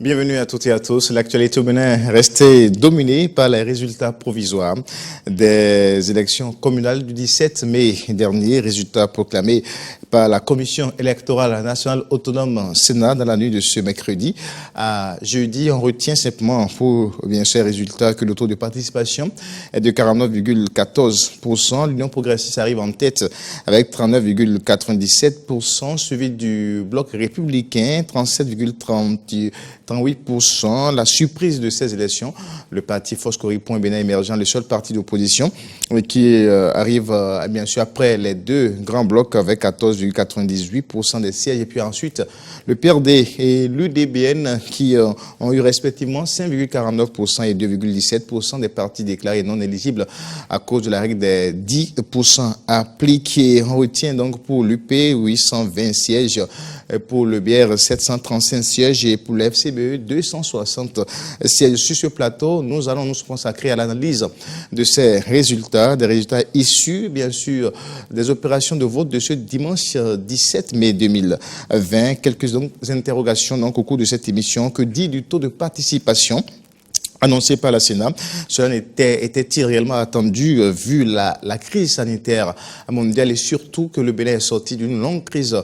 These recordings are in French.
Bienvenue à toutes et à tous. L'actualité au Bénin restait dominée par les résultats provisoires des élections communales du 17 mai dernier. Résultats proclamés par la Commission électorale nationale autonome Sénat dans la nuit de ce mercredi à jeudi. On retient simplement pour ces résultats que le taux de participation est de 49,14%. L'Union progressiste arrive en tête avec 39,97%, suivi du bloc républicain 37,38%. La surprise de ces élections, le parti Foscori.Bénin émergent, le seul parti d'opposition qui arrive bien sûr après les deux grands blocs avec 14,98% des sièges. Et puis ensuite, le PRD et l'UDBN qui ont eu respectivement 5,49% et 2,17% des partis déclarés non éligibles à cause de la règle des 10% appliqués. On retient donc pour l'UP 820 sièges, pour le BR 735 sièges et pour l'FCBE 260 sièges. Sur ce plateau, nous allons nous consacrer à l'analyse de ces résultats, des résultats issus bien sûr des opérations de vote de ce dimanche 17 mai 2020. Quelques interrogations donc au cours de cette émission. Que dit du taux de participation annoncé par la Sénat? Cela était-il réellement attendu vu la crise sanitaire mondiale et surtout que le Bénin est sorti d'une longue crise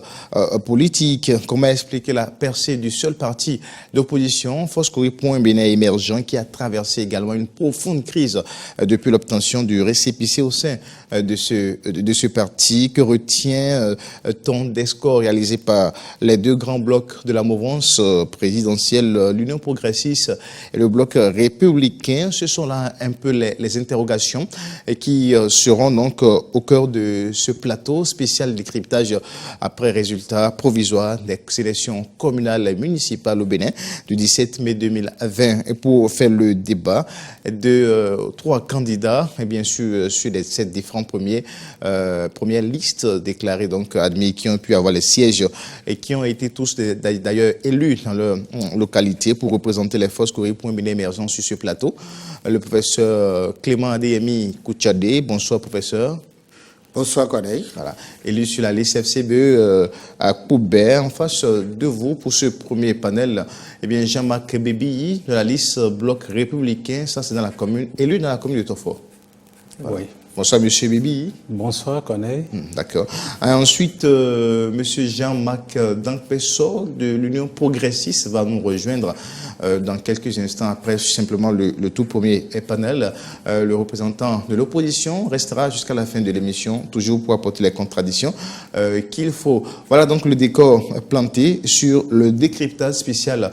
politique? Comment expliquer la percée du seul parti d'opposition, Foscori.Bénin émergent, qui a traversé également une profonde crise depuis l'obtention du récépissé au sein de ce parti? Que retient-on des scores réalisés par les deux grands blocs de la mouvance présidentielle, l'Union progressiste et le bloc républicain? Ce sont là un peu les interrogations qui seront donc au cœur de ce plateau spécial décryptage après résultats provisoires des élections communales et municipales au Bénin du 17 mai 2020. Et pour faire le débat de trois candidats, et bien sûr sur les 7 différents premières listes déclarées donc admis, qui ont pu avoir les sièges et qui ont été tous d'ailleurs élus dans leur localité pour représenter les Foscori.Bénin émergents sur ce plateau. Le professeur Clément Adeyemi Kouchadé. Bonsoir, professeur. Bonsoir, Corneille. Voilà. Élu sur la liste FCBE à Poubert. En face de vous, pour ce premier panel, eh bien, Jean-Marc Bébi de la liste Bloc républicain. Ça, c'est dans la commune, élu dans la commune de Tofo. Voilà. Oui. Bonsoir, monsieur Bébi. Bonsoir, Corneille. D'accord. Ensuite, monsieur Jean-Marc Dankpesso de l'Union progressiste va nous rejoindre dans quelques instants après simplement le tout premier panel. Le représentant de l'opposition restera jusqu'à la fin de l'émission, toujours pour apporter les contradictions qu'il faut. Voilà donc le décor planté sur le décryptage spécial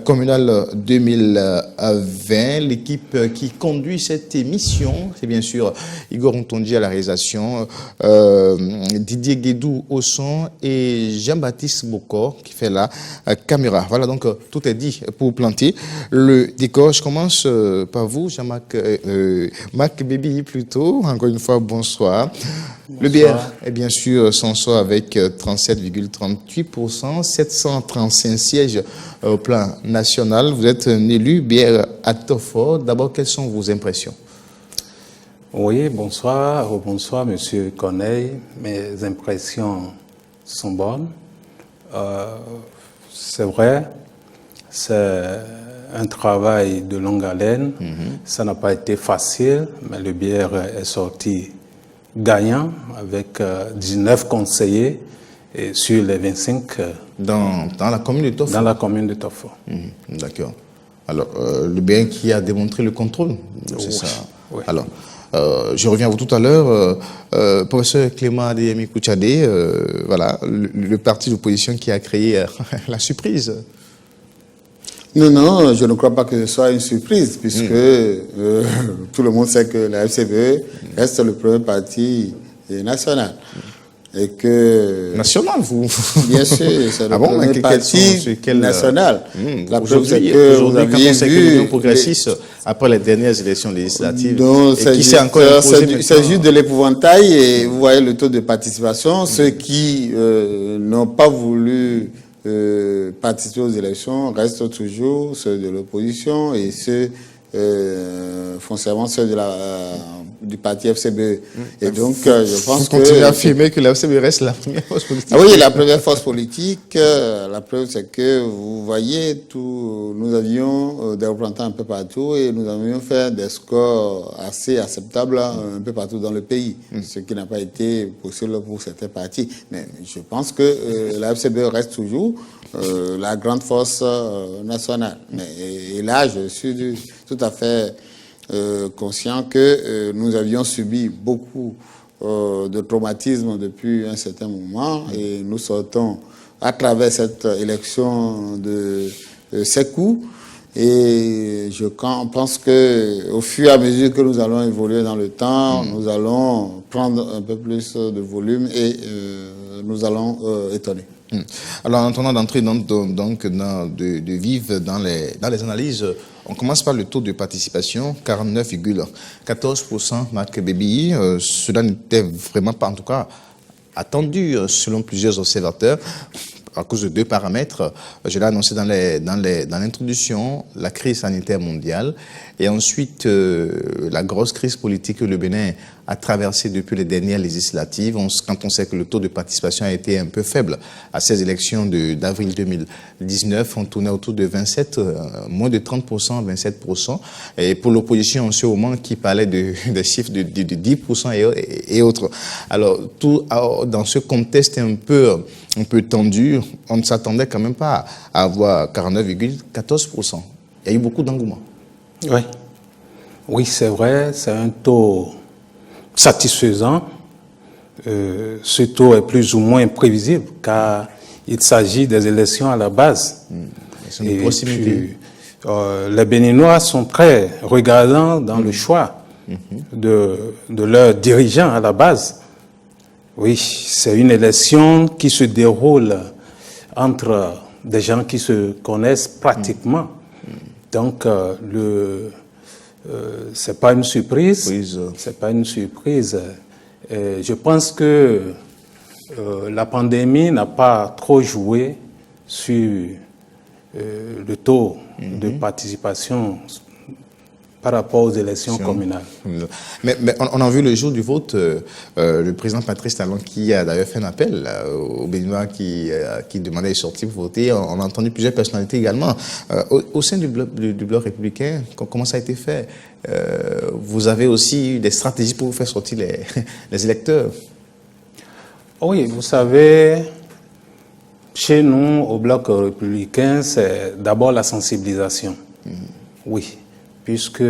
communal 2020. L'équipe qui conduit cette émission, c'est bien sûr Igor Ntondi à la réalisation, Didier Guédou au son et Jean-Baptiste Bokor qui fait la caméra. Voilà donc tout est dit pour planter le décor. Je commence par vous, Jean-Marc Mac Bébi plutôt. Encore une fois, bonsoir. Le BR est bien sûr s'en sort avec 37,38%, 735 sièges au plan national. Vous êtes un élu BR à Tofo. D'abord, quelles sont vos impressions? Oui, bonsoir. Bonsoir, monsieur Corneille. Mes impressions sont bonnes. C'est vrai, c'est un travail de longue haleine. Ça n'a pas été facile, mais le BR est sorti gagnant avec 19 conseillers et sur les 25 dans la commune de Tofo. Dans la commune de Tofo. D'accord. Alors, le BR qui a démontré le contrôle, c'est ça. Oui. Alors, je reviens à vous tout à l'heure. Professeur Clément Adeyemi Kouchadé, voilà, le parti d'opposition qui a créé la surprise. Non, je ne crois pas que ce soit une surprise, puisque tout le monde sait que la FCBE reste le premier parti national. Et que... National, vous? Bien sûr, c'est le premier parti national. La preuve, c'est que vous aviez vu l'Union progressiste après les dernières élections législatives. C'est juste de l'épouvantail et vous voyez le taux de participation. Ceux qui n'ont pas voulu participer aux élections restent toujours ceux de l'opposition et ceux, foncièrement ceux de la du parti FCBE. Et donc, je pense que... Vous continuez à affirmer que la FCBE reste la première force politique. Ah oui, la première force politique. La preuve, c'est que, vous voyez, nous avions des représentants un peu partout et nous avions fait des scores assez acceptables un peu partout dans le pays, ce qui n'a pas été possible pour certains partis. Mais je pense que la FCBE reste toujours la grande force nationale. Et là, je suis tout à fait conscient que nous avions subi beaucoup de traumatisme depuis un certain moment et nous sortons à travers cette élection de ces coups. Et je pense que au fur et à mesure que nous allons évoluer dans le temps, nous allons prendre un peu plus de volume et nous allons étonner. Alors, en attendant d'entrer de vivre dans les analyses, on commence par le taux de participation, 49,14%, Marc Bébilly. Cela n'était vraiment pas, en tout cas, attendu selon plusieurs observateurs, à cause de deux paramètres. Je l'ai annoncé dans l'introduction, la crise sanitaire mondiale et ensuite la grosse crise politique que le Bénin a traversée depuis les dernières législatives. Quand on sait que le taux de participation a été un peu faible à ces élections d'avril 2019, on tournait autour de 27, moins de 30%, 27%. Et pour l'opposition en ce moment qui parlait des chiffres de 10% et autres. Alors, tout dans ce contexte un peu tendu, on ne s'attendait quand même pas à avoir 49,14%. Il y a eu beaucoup d'engouement. Oui, c'est vrai, c'est un taux satisfaisant. Ce taux est plus ou moins prévisible car il s'agit des élections à la base. Et puis, les Béninois sont très regardants dans le choix de leurs dirigeants à la base. Oui, c'est une élection qui se déroule entre des gens qui se connaissent pratiquement. Donc, c'est pas une surprise. C'est pas une surprise. Je pense que la pandémie n'a pas trop joué sur le taux de participation par rapport aux élections communales. Mais on a vu le jour du vote, le président Patrice Talon qui a d'ailleurs fait un appel aux Béninois qui demandaient de sortir pour voter. On a entendu plusieurs personnalités également. Au sein du bloc républicain, comment ça a été fait? Vous avez aussi eu des stratégies pour vous faire sortir les électeurs? Oui, vous savez, chez nous, au bloc républicain, c'est d'abord la sensibilisation. Oui. Puisque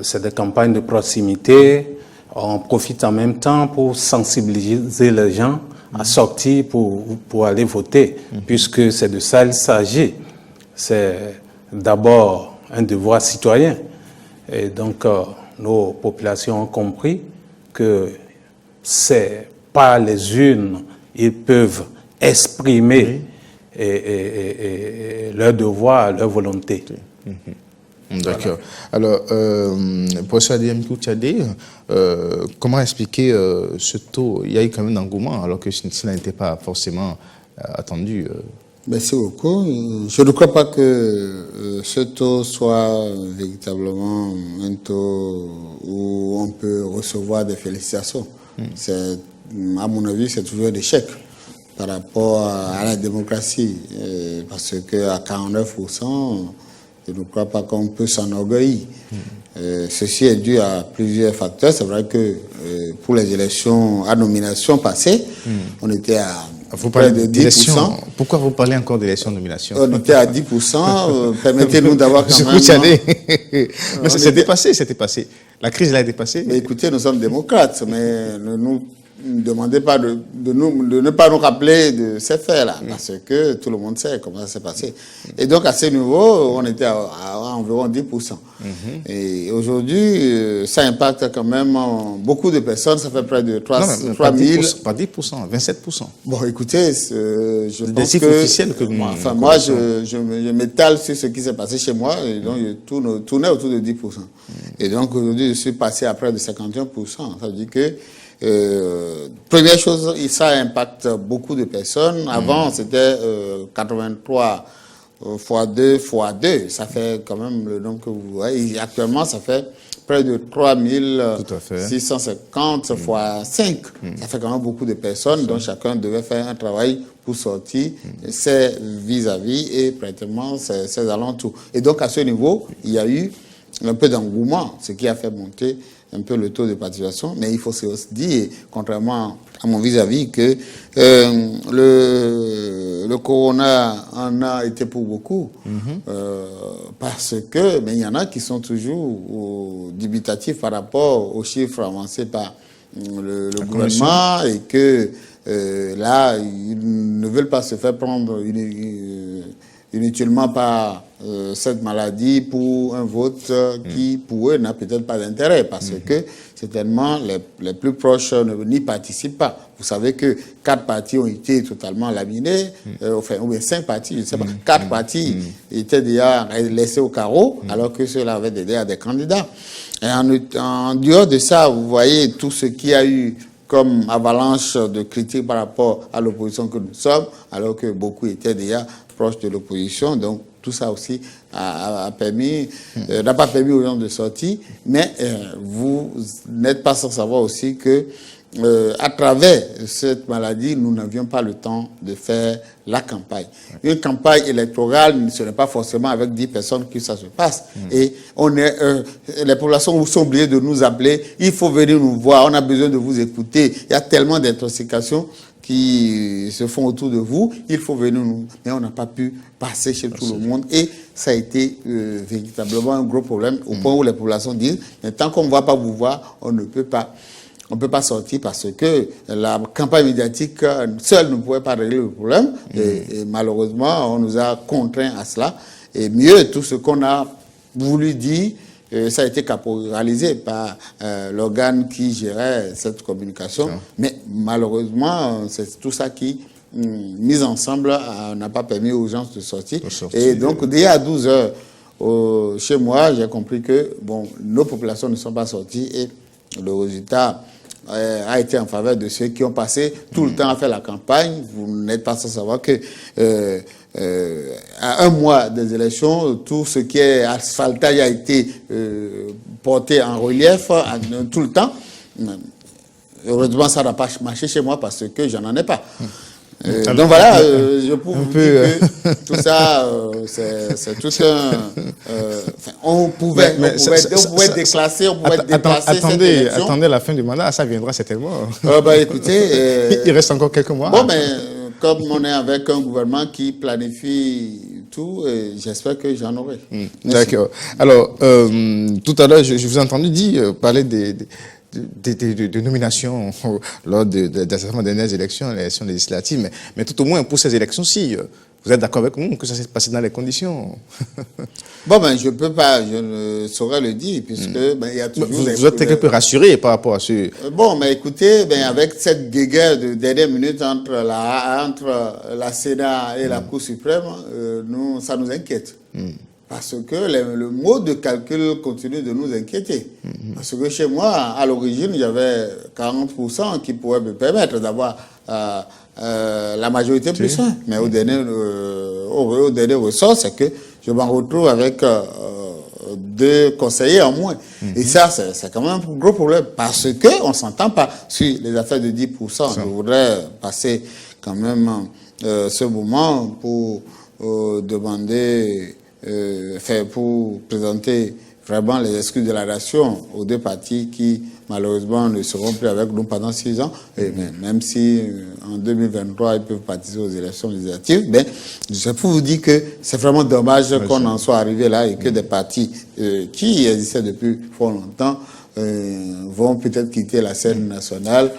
c'est des campagnes de proximité, on profite en même temps pour sensibiliser les gens à sortir pour aller voter, puisque c'est de ça qu'il s'agit. C'est d'abord un devoir citoyen. Et donc, nos populations ont compris que c'est par les urnes ils peuvent exprimer leur devoir, leur volonté. D'accord. Alors, professeur Adem Koutiadé, comment expliquer ce taux? Il y a eu quand même un engouement, alors que cela n'était pas forcément attendu. Merci beaucoup. Je ne crois pas que ce taux soit véritablement un taux où on peut recevoir des félicitations. À mon avis, c'est toujours des chèques par rapport à la démocratie, parce qu'à 49%, je ne crois pas qu'on peut s'enorgueillir. Ceci est dû à plusieurs facteurs. C'est vrai que pour les élections à nomination passées, on était à près de 10%. Pourquoi vous parlez encore d'élections à nomination? On était à 10%. Permettez-nous d'avoir quand même... Mais c'était passé. La crise l'a dépassé. Mais écoutez, nous sommes démocrates, mais nous ne demandez pas de ne pas nous rappeler de ces faits-là, parce que tout le monde sait comment ça s'est passé. Et donc, à ce niveau, on était à environ 10%. Et aujourd'hui, ça impacte quand même beaucoup de personnes. Ça fait près de 3 000. Pas 10%, 27%. Bon, écoutez, je pense chiffres officiels que moi, je m'étale sur ce qui s'est passé chez moi, et donc je tournais autour de 10%. Et donc, aujourd'hui, je suis passé à près de 51%. Ça veut dire que première chose, ça impacte beaucoup de personnes. Avant, c'était 83 x2 x2, ça fait quand même le nombre que vous voyez. Et actuellement, ça fait près de 3650 x 5. Ça fait quand même beaucoup de personnes, dont chacun devait faire un travail pour sortir ses vis-à-vis et pratiquement ses alentours. Et donc, à ce niveau, il y a eu un peu d'engouement, ce qui a fait monter un peu le taux de participation. Mais il faut se dire, contrairement à mon vis-à-vis, que le corona en a été pour beaucoup, parce que mais il y en a qui sont toujours dubitatifs par rapport aux chiffres avancés par le gouvernement et que là, ils ne veulent pas se faire prendre inutilement par cette maladie pour un vote qui, pour eux, n'a peut-être pas d'intérêt, parce que certainement les plus proches n'y participent pas. Vous savez que 4 partis ont été totalement laminés, enfin, ou bien 5 partis, je ne sais pas. 4 partis étaient déjà laissés au carreau, alors que ceux-là avaient déjà des candidats. Et en dehors de ça, vous voyez tout ce qu'il y a eu comme avalanche de critiques par rapport à l'opposition que nous sommes, alors que beaucoup étaient déjà proches de l'opposition. Donc, tout ça aussi n'a pas permis aux gens de sortir. Mais vous n'êtes pas sans savoir aussi que à travers cette maladie, nous n'avions pas le temps de faire la campagne. Une campagne électorale, ce n'est pas forcément avec 10 personnes que ça se passe. Et les populations sont obligées de nous appeler. Il faut venir nous voir. On a besoin de vous écouter. Il y a tellement d'intoxications qui se font autour de vous. Il faut venir nous... Mais on n'a pas pu passer chez tout le monde. Et ça a été véritablement un gros problème au point où les populations disent mais tant qu'on ne va pas vous voir, on ne peut pas. On ne peut pas sortir parce que la campagne médiatique seule ne pouvait pas régler le problème. Et malheureusement, on nous a contraints à cela. Et mieux, tout ce qu'on a voulu dire, ça a été caporalisé par l'organe qui gérait cette communication. Mais malheureusement, c'est tout ça qui, mis ensemble, n'a pas permis aux gens de sortir. Et donc, dès à 12 heures, chez moi, j'ai compris que nos populations ne sont pas sorties et le résultat a été en faveur de ceux qui ont passé tout le temps à faire la campagne. Vous n'êtes pas sans savoir que à un mois des élections, tout ce qui est asphaltage a été porté en relief tout le temps. Heureusement, ça n'a pas marché chez moi parce que je n'en ai pas. Donc voilà, je peux vous dire que tout ça, c'est tout un... on pouvait déclasser, on pouvait déplacer cette élection. Attendez la fin du mandat, ça viendra certainement. Écoutez... il reste encore quelques mois. Bon, mais comme on est avec un gouvernement qui planifie tout, j'espère que j'en aurai. D'accord. Alors, tout à l'heure, je vous ai entendu parler de nominations lors des dernières élections, les élections législatives, mais tout au moins pour ces élections-ci, vous êtes d'accord avec nous que ça s'est passé dans les conditions? Je ne saurais le dire, puisque il y a toujours... Vous êtes quelque peu rassuré par rapport à ce... écoutez, avec cette guéguerre de dernière minute entre la Sénat et la Cour suprême, ça nous inquiète. Parce que le mode de calcul continue de nous inquiéter. Parce que chez moi, à l'origine, j'avais 40% qui pourraient me permettre d'avoir la majorité plus 1. Mais au dernier ressort, c'est que je m'en retrouve avec 2 conseillers en moins. Et ça, c'est quand même un gros problème. Parce qu'on ne s'entend pas sur les affaires de 10%. Je voudrais passer quand même ce moment pour demander... pour présenter vraiment les excuses de la nation aux 2 partis qui, malheureusement, ne seront plus avec nous pendant 6 ans. Et même si, en 2023, ils peuvent participer aux élections législatives, je peux vous dire que c'est vraiment dommage qu'on en soit arrivé là et que des partis qui existaient depuis fort longtemps vont peut-être quitter la scène nationale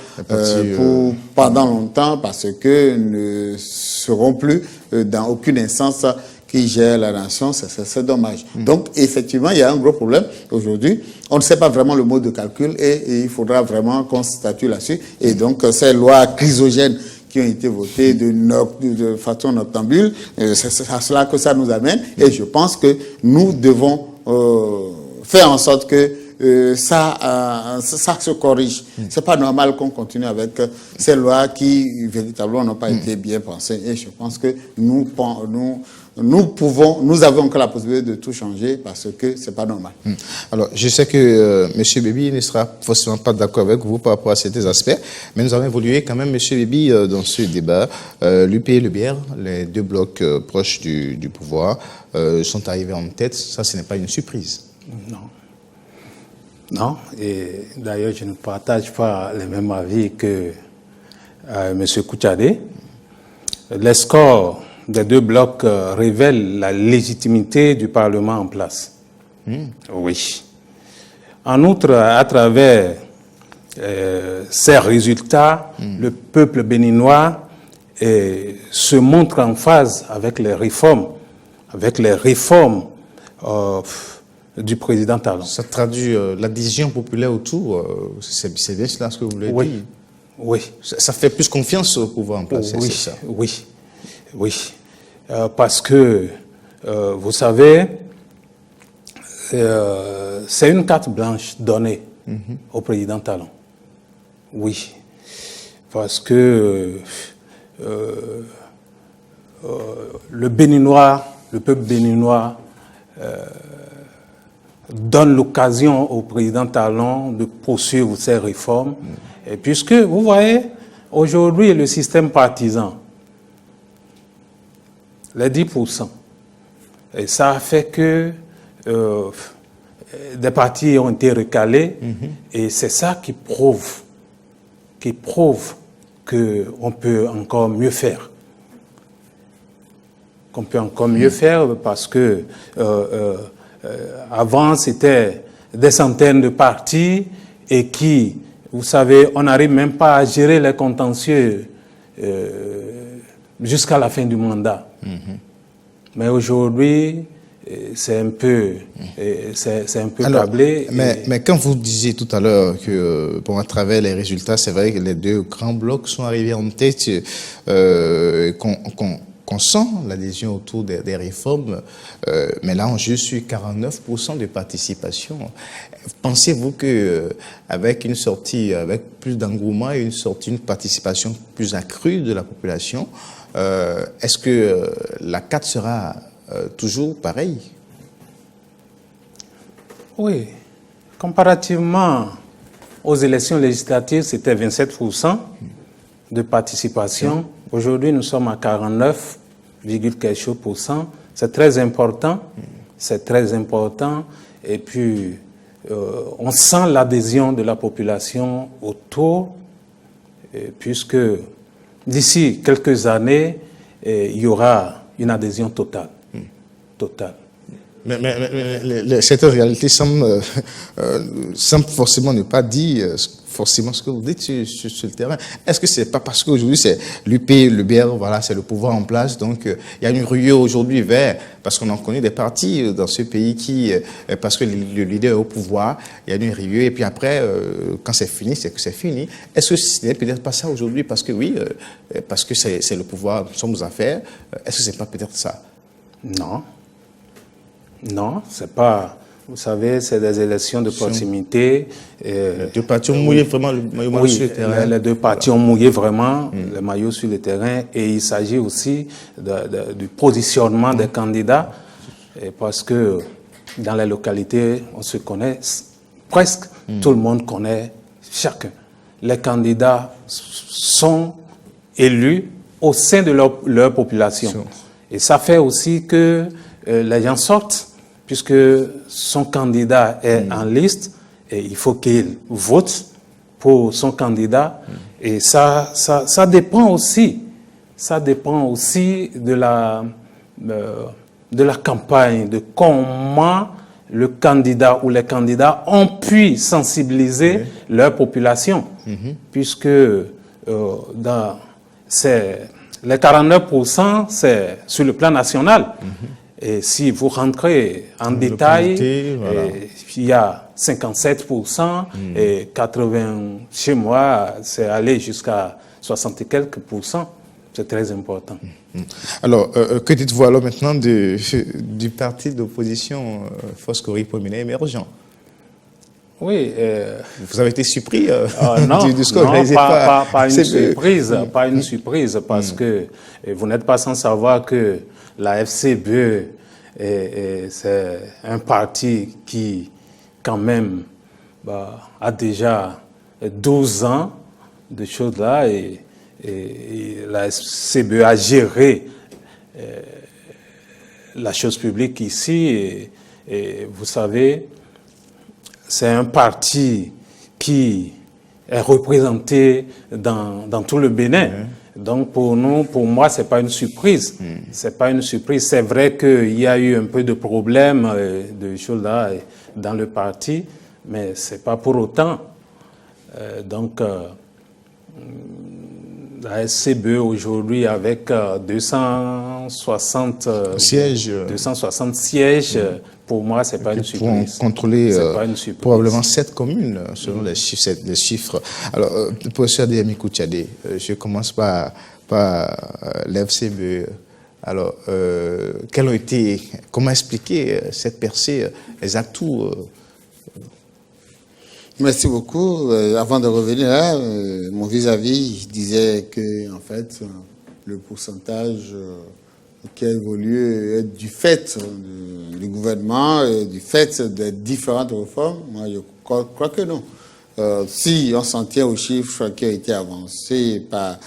pendant longtemps parce que ne seront plus dans aucune instance qui gère la nation, c'est dommage. Donc, effectivement, il y a un gros problème aujourd'hui. On ne sait pas vraiment le mode de calcul et il faudra vraiment qu'on statue là-dessus. Et donc, ces lois chrysogènes qui ont été votées de façon noctambule, c'est à cela que ça nous amène. Et je pense que nous devons faire en sorte que ça se corrige. C'est pas normal qu'on continue avec ces lois qui, véritablement, n'ont pas été bien pensées. Et je pense que nous nous avons encore la possibilité de tout changer parce que c'est pas normal. Alors, je sais que M. Bébi ne sera forcément pas d'accord avec vous par rapport à certains aspects, mais nous avons évolué quand même, M. Bébi, dans ce débat. L'UP et le BR, les deux blocs proches du pouvoir, sont arrivés en tête. Ça, ce n'est pas une surprise. Non. Non, et d'ailleurs, je ne partage pas les mêmes avis que M. Kouchadé. Les scores des deux blocs révèlent la légitimité du Parlement en place. Oui. En outre, à travers ces résultats, le peuple béninois se montre en phase avec les réformes du président Talon. Ça traduit l'adhésion populaire autour. C'est bien cela ce que vous voulez dire. Oui. Ça fait plus confiance au pouvoir en place, oui, c'est ça. Oui. Parce que, vous savez, c'est une carte blanche donnée au président Talon. Oui. Parce que le peuple béninois donne l'occasion au président Talon de poursuivre ses réformes. Et puisque, vous voyez, aujourd'hui, le système partisan, les 10%, et ça a fait que des partis ont été recalés, et c'est ça qui prouve qu'on peut encore mieux faire. Qu'on peut encore mieux faire parce que avant, c'était des centaines de partis et qui, vous savez, on n'arrive même pas à gérer les contentieux jusqu'à la fin du mandat. Mais aujourd'hui, c'est un peu, câblé. Mais quand vous disiez tout à l'heure que, à travers les résultats, c'est vrai que les deux grands blocs sont arrivés en tête, qu'on sent l'adhésion autour des réformes, mais là on joue sur 49% de participation. Pensez-vous que avec une sortie, avec plus d'engouement et une participation plus accrue de la population, est-ce que la carte sera toujours pareille? Oui. Comparativement aux élections législatives, c'était 27% de participation. Aujourd'hui, nous sommes à 49, quelque chose %. C'est très important. C'est très important. Et puis, on sent l'adhésion de la population autour, puisque d'ici quelques années, il y aura une adhésion totale. Totale. Mais cette réalité semble forcément ne pas dire forcément ce que vous dites sur le terrain. Est-ce que c'est pas parce qu'aujourd'hui c'est l'UP, le BR, voilà, c'est le pouvoir en place, donc il y a une ruée aujourd'hui vers, parce qu'on en connaît des partis dans ce pays qui, parce que le leader est au pouvoir, il y a une ruée, et puis après, quand c'est fini, c'est que c'est fini. Est-ce que ce n'est peut-être pas ça aujourd'hui, parce que oui, parce que c'est le pouvoir, nous sommes aux affaires, est-ce que c'est pas peut-être ça? Non, c'est pas. Vous savez, c'est des élections de proximité. Les deux partis ont mouillé vraiment le maillot sur le terrain. Les deux partis ont mouillé vraiment le maillot sur le terrain. Et il s'agit aussi du positionnement des candidats. Et parce que dans les localités, on se connaît, presque tout le monde connaît chacun. Les candidats sont élus au sein de leur population. Et ça fait aussi que les gens sortent, puisque son candidat est en liste, et il faut qu'il vote pour son candidat. Et ça dépend aussi. Ça dépend aussi de la campagne, de comment le candidat ou les candidats ont pu sensibiliser leur population. Puisque les 49%, c'est sur le plan national. Et si vous rentrez en détail, il y a 57%, et 80% chez moi, c'est aller jusqu'à 60 et quelques %. C'est très important. Alors, que dites-vous alors maintenant du parti d'opposition Foscori Pomina émergent? Oui. Vous avez été surpris du score? Non, pas une surprise, parce que vous n'êtes pas sans savoir que la FCBE, c'est un parti qui, quand même, a déjà 12 ans de choses là, et la FCBE a géré la chose publique ici, et vous savez, c'est un parti qui est représenté dans tout le Bénin. Donc pour moi, c'est pas une surprise. C'est pas une surprise. C'est vrai qu'il y a eu un peu de problèmes, de choses là dans le parti, mais c'est pas pour autant. La SCBE aujourd'hui avec 260 sièges, pour moi, c'est pas une surprise. Pour contrôler probablement 7 communes, selon les chiffres. Alors, professeur Démy Koutiadé, je commence par l'FCBE. Alors, comment expliquer cette percée, les atouts Merci beaucoup. Avant de revenir là, mon vis-à-vis disait que, en fait, le pourcentage qui a évolué est du fait du gouvernement, du fait des différentes réformes. Moi, je crois que non. Si on s'en tient aux chiffres qui ont été avancés par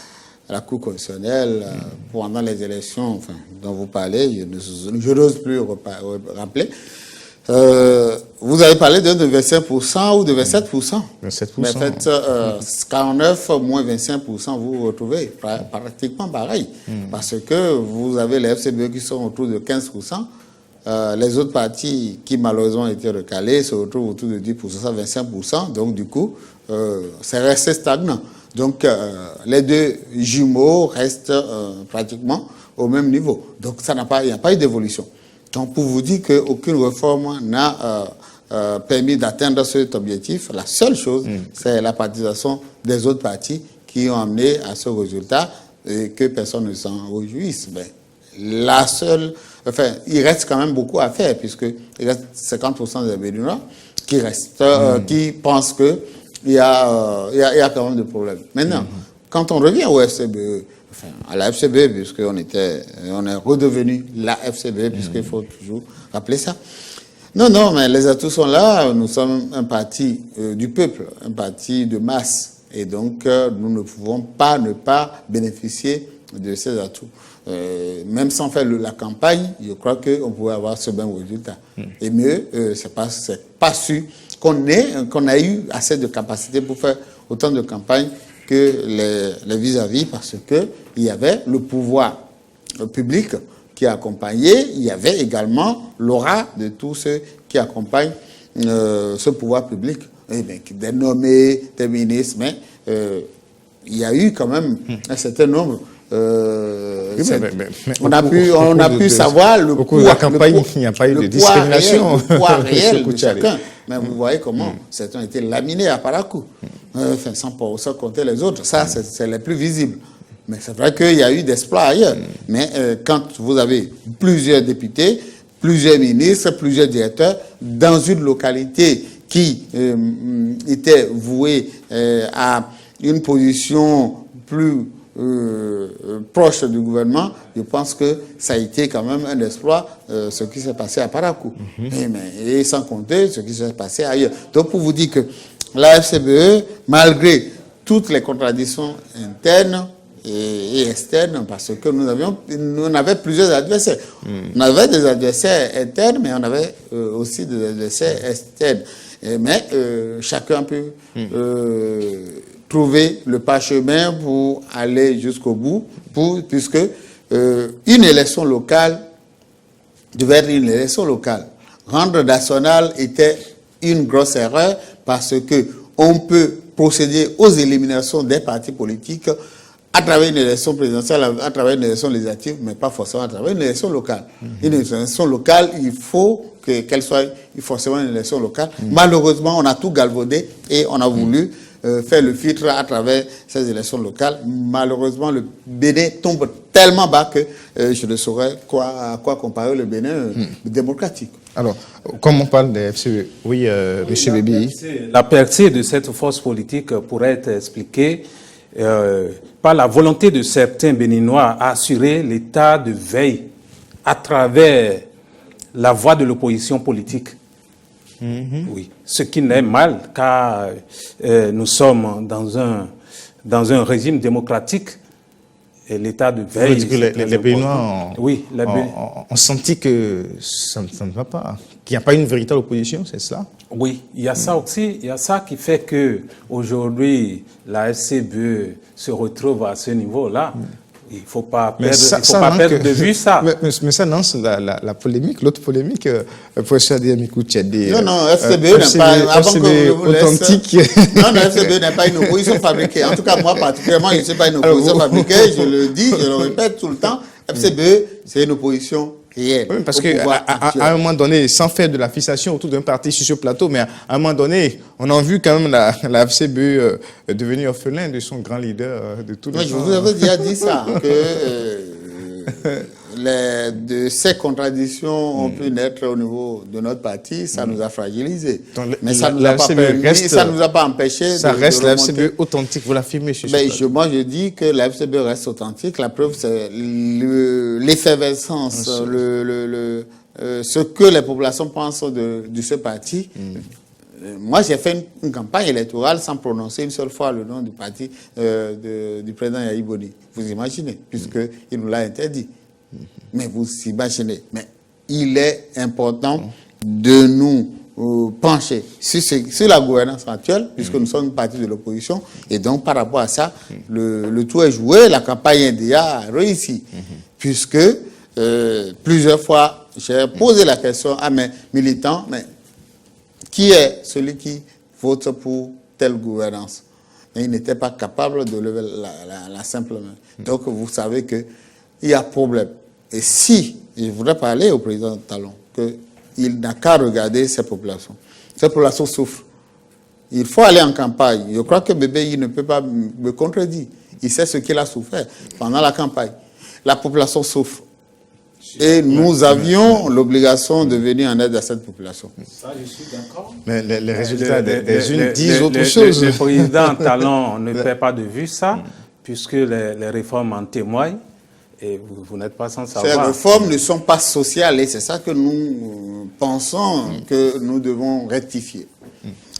la Cour constitutionnelle pendant les élections dont vous parlez, je n'ose plus rappeler. Vous avez parlé de 25% ou de 27%. 27%. Mais faites 49 moins 25%, vous vous retrouvez pratiquement pareil. Parce que vous avez les FCBE qui sont autour de 15%. Les autres partis qui malheureusement ont été recalés se retrouvent autour de 10%, 25%. Donc du coup, c'est resté stagnant. Donc les deux jumeaux restent pratiquement au même niveau. Donc il n'y a pas eu d'évolution. Donc, pour vous dire qu'aucune réforme n'a permis d'atteindre cet objectif, la seule chose, c'est la participation des autres partis qui ont amené à ce résultat et que personne ne s'en réjouisse. Mais il reste quand même beaucoup à faire, puisqu'il reste 50% des Béninois qui restent, qui pensent qu'il y a quand même des problèmes. Maintenant, quand on revient au FCBE, à la FCBE, puisqu'on est redevenu la FCBE, puisqu'il faut toujours rappeler ça. Non, mais les atouts sont là. Nous sommes un parti du peuple, un parti de masse. Et donc, nous ne pouvons pas ne pas bénéficier de ces atouts. Même sans faire la campagne, je crois qu'on pourrait avoir ce même résultat. Et mieux, c'est pas sûr qu'on a eu assez de capacité pour faire autant de campagnes que les vis-à-vis, parce que il y avait le pouvoir public qui accompagnait, il y avait également l'aura de tous ceux qui accompagnent ce pouvoir public, des nommés, des ministres, mais il y a eu quand même un certain nombre. On a pu savoir le poids de la campagne, il n'y a pas eu de discrimination. Le poids réel de chacun. Mais vous voyez comment certains ont été laminés à Parakou, sans compter les autres. Ça, c'est les plus visibles. Mais c'est vrai qu'il y a eu des exploits ailleurs. Mais quand vous avez plusieurs députés, plusieurs ministres, plusieurs directeurs, dans une localité qui était vouée à une position plus proche du gouvernement, je pense que ça a été quand même un exploit, ce qui s'est passé à Parakou. Et sans compter ce qui s'est passé ailleurs. Donc pour vous dire que la FCBE, malgré toutes les contradictions internes et externes, parce que nous avions plusieurs adversaires. On avait des adversaires internes, mais on avait aussi des adversaires externes. Mais chacun peut trouver le parchemin pour aller jusqu'au bout, puisque une élection locale devait être une élection locale. Rendre national était une grosse erreur, parce que on peut procéder aux éliminations des partis politiques à travers une élection présidentielle, à travers une élection législative, mais pas forcément à travers une élection locale. Une élection locale, il faut qu'elle soit forcément une élection locale. Malheureusement, on a tout galvaudé et on a voulu faire le filtre à travers ces élections locales. Malheureusement, le Bénin tombe tellement bas que je ne saurais à quoi comparer le Bénin démocratique. Alors, comme on parle des FCBE, oui, M. Bébi. La percée de cette force politique pourrait être expliquée par la volonté de certains Béninois à assurer l'état de veille à travers la voie de l'opposition politique. Oui, ce qui n'est mal, car nous sommes dans un régime démocratique et l'état de veille. Les pays noirs ont senti que ça ne va pas, qu'il n'y a pas une véritable opposition, c'est cela? Oui, il y a ça aussi, il y a ça qui fait que aujourd'hui la FCBE se retrouve à ce niveau-là. Il ne faut pas perdre de vue ça. Mais ça lance la polémique, l'autre polémique, professeur Adeyemi Tchadé. Non, FCBE n'est pas avant que vous authentique. Non, FCBE n'est pas une opposition fabriquée. En tout cas, moi particulièrement, je ne suis pas une opposition fabriquée. Je le dis, je le répète tout le temps. FCBE, c'est une opposition réelle. Oui, parce qu'à un moment donné, sans faire de la fixation autour d'un parti sur ce plateau, mais à un moment donné, on a vu quand même la FCBE devenir orphelin de son grand leader de tout le temps. Je vous avais déjà dit ça, que de ces contradictions ont pu naître au niveau de notre parti, ça nous a fragilisés. Mais ça ne nous a pas permis, ça nous a pas empêché. Ça reste la FCBE authentique, vous l'affirmez sur ce plateau. Moi, je dis que la FCBE reste authentique. La preuve, c'est l'effervescence, ce que les populations pensent de ce parti. Moi, j'ai fait une campagne électorale sans prononcer une seule fois le nom du parti du président Yahi Boni. Vous imaginez, puisqu'il nous l'a interdit. Mais vous imaginez, mais il est important de nous pencher sur la gouvernance actuelle, puisque nous sommes une partie de l'opposition, et donc par rapport à ça, le tout est joué, la campagne NDA a réussi, puisque plusieurs fois, j'ai posé la question à mes militants, mais qui est celui qui vote pour telle gouvernance? Mais ils n'étaient pas capables de lever la simple main. Donc vous savez qu'il y a problème. Et si, je voudrais parler au président Talon, qu'il n'a qu'à regarder ces populations. Ces populations souffrent. Il faut aller en campagne. Je crois que Bébé, il ne peut pas me contredire. Il sait ce qu'il a souffert pendant la campagne. La population souffre. Et nous avions l'obligation de venir en aide à cette population. Ça, je suis d'accord. Mais les résultats des unes disent autre chose. Le président Talon ne perd pas de vue ça, puisque les réformes en témoignent. Et vous n'êtes pas sans savoir. Ces réformes ne sont pas sociales et c'est ça que nous pensons que nous devons rectifier.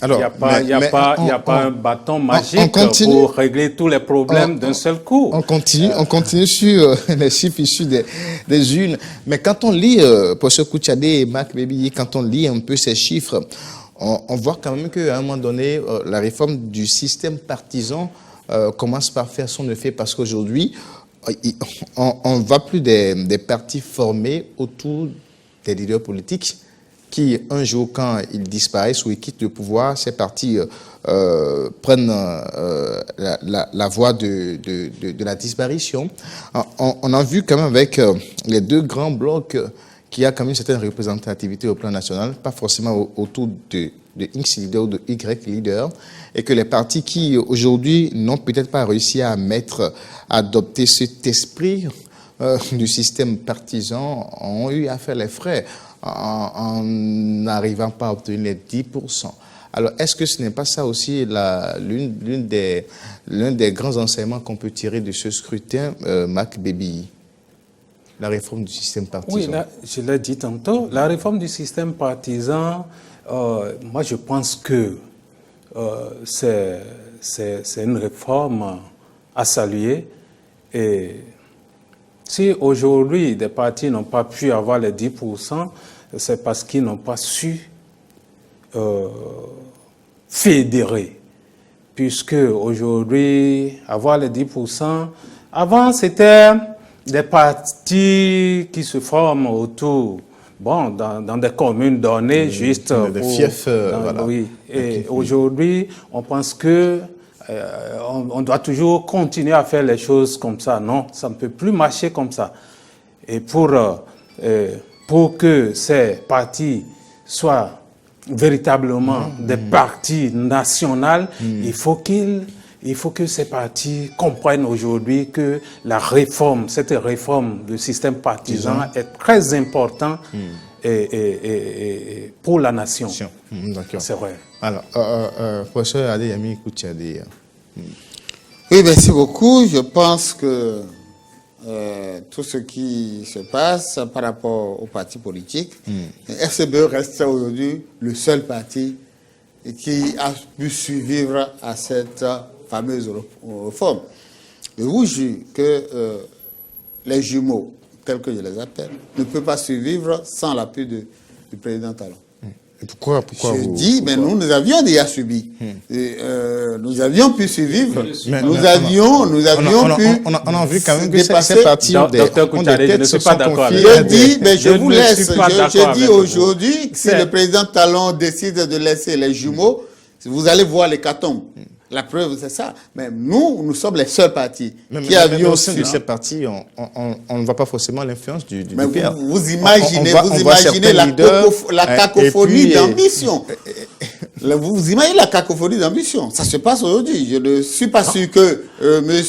Alors, il n'y a pas un bâton magique pour régler tous les problèmes d'un seul coup. On continue sur les chiffres issus des urnes. Mais quand on lit, professeur Koutchadé et Marc Bébilly, quand on lit un peu ces chiffres, on voit quand même qu'à un moment donné, la réforme du système partisan commence par faire son effet parce qu'aujourd'hui, on ne voit plus des partis formés autour des leaders politiques qui, un jour, quand ils disparaissent ou ils quittent le pouvoir, ces partis prennent la voie de la disparition. On a vu quand même avec les deux grands blocs qu'il y a quand même une certaine représentativité au plan national, pas forcément autour de X leader ou de Y leader, et que les partis qui aujourd'hui n'ont peut-être pas réussi à adopter cet esprit du système partisan ont eu à faire les frais en n'arrivant pas à obtenir les 10%. Alors, est-ce que ce n'est pas ça aussi l'un des grands enseignements qu'on peut tirer de ce scrutin, Marc Bébilly? La réforme du système partisan. Oui, là, je l'ai dit tantôt, la réforme du système partisan, moi je pense que c'est une réforme à saluer. Et si aujourd'hui des partis n'ont pas pu avoir les 10%, c'est parce qu'ils n'ont pas su fédérer. Puisque aujourd'hui, avoir les 10%, avant c'était des partis qui se forment autour, dans des communes données, juste des fiefs, voilà. Oui. Et aujourd'hui, on pense que on doit toujours continuer à faire les choses comme ça. Non, ça ne peut plus marcher comme ça. Et pour que ces partis soient véritablement des partis nationaux, il faut que ces partis comprennent aujourd'hui que cette réforme du système partisan est très importante et pour la nation. D'accord. C'est vrai. Alors, professeur Adeyemi Koutchadé. Oui, merci beaucoup. Je pense que tout ce qui se passe par rapport aux partis politiques, FCBE reste aujourd'hui le seul parti qui a pu survivre à cette fameuse réforme. Je vous jure que les jumeaux, tels que je les appelle, ne peuvent pas survivre sans l'appui du président Talon. Pourquoi je dis, mais nous avions déjà subi. Nous avions pu survivre. Nous avions pu. On a vu quand même que dépasser. ces partis ont des têtes se sont confiées. Je dis, mais je vous laisse. Je dis aujourd'hui, si le président Talon décide de laisser les jumeaux, vous allez voir l'hécatombe. La preuve, c'est ça. Mais nous sommes les seuls partis qui avions au sein de ces partis, on ne voit pas forcément l'influence du PR. Vous imaginez la cacophonie d'ambition. Vous imaginez la cacophonie d'ambition. Ça se passe aujourd'hui. Je ne suis pas sûr que M.